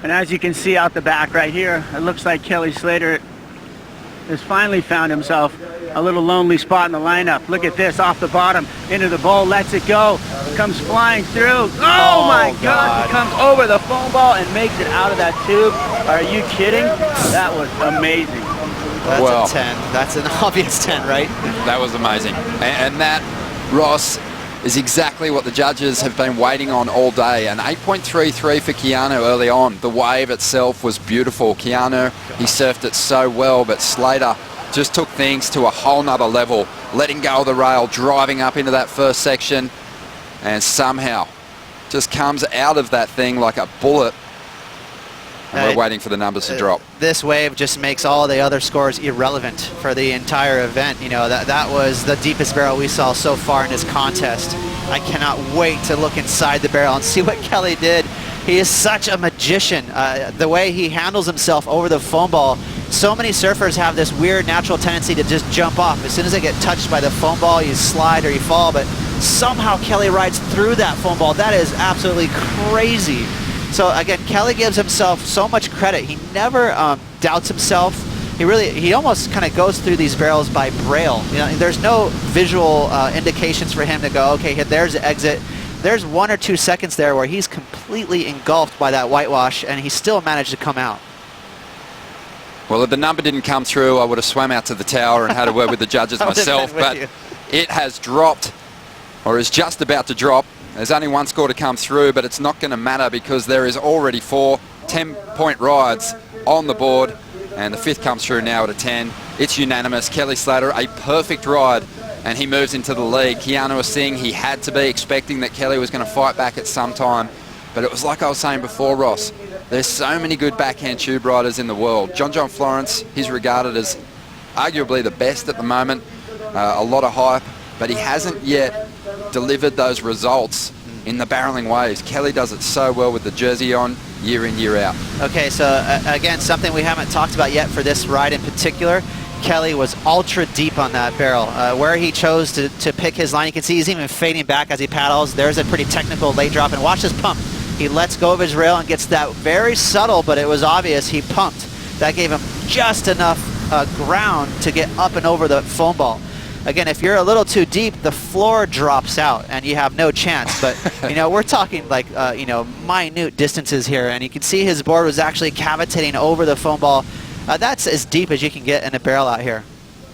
And as you can see out the back right here, it looks like Kelly Slater has finally found himself a little lonely spot in the lineup. Look at this, off the bottom, into the bowl, lets it go, comes flying through. Oh my God, he comes over the foam ball and makes it out of that tube. Are you kidding? That was amazing. That's a 10. That's an obvious 10, right? That was amazing. And that, Ross, is exactly what the judges have been waiting on all day. An 8.33 for Keanu early on. The wave itself was beautiful. Keanu, he surfed it so well, but Slater just took things to a whole nother level, letting go of the rail, driving up into that first section, and somehow just comes out of that thing like a bullet. And we're waiting for the numbers to drop. This wave just makes all the other scores irrelevant for the entire event. You know, that was the deepest barrel we saw so far in this contest. I cannot wait to look inside the barrel and see what Kelly did. He is such a magician. The way he handles himself over the foam ball. So many surfers have this weird natural tendency to just jump off. As soon as they get touched by the foam ball, you slide or you fall, but somehow Kelly rides through that foam ball. That is absolutely crazy. So again, Kelly gives himself so much credit. He never doubts himself. He almost kind of goes through these barrels by braille. You know, there's no visual indications for him to go, okay, there's the exit. There's 1 or 2 seconds there where he's completely engulfed by that whitewash, and he still managed to come out. Well, if the number didn't come through, I would have swam out to the tower and had a word with the judges myself. But it has dropped, or is just about to drop. There's only one score to come through, but it's not going to matter because there is already 4 10-point rides on the board, and the 5th comes through now at a 10. It's unanimous. Kelly Slater, a perfect ride, and he moves into the lead. Keanu was saying he had to be expecting that Kelly was going to fight back at some time, but it was like I was saying before, Ross, there's so many good backhand tube riders in the world. John Florence, he's regarded as arguably the best at the moment. A lot of hype, but he hasn't yet delivered those results in the barreling waves. Kelly does it so well with the jersey on, year in, year out. Okay, so again, something we haven't talked about yet for this ride in particular. Kelly was ultra deep on that barrel. Where he chose to pick his line, you can see he's even fading back as he paddles. There's a pretty technical late drop, and watch this pump. He lets go of his rail and gets that very subtle, but it was obvious he pumped. That gave him just enough ground to get up and over the foam ball. Again, if you're a little too deep, the floor drops out and you have no chance. But, you know, we're talking like, you know, minute distances here. And you can see his board was actually cavitating over the foam ball. That's as deep as you can get in a barrel out here.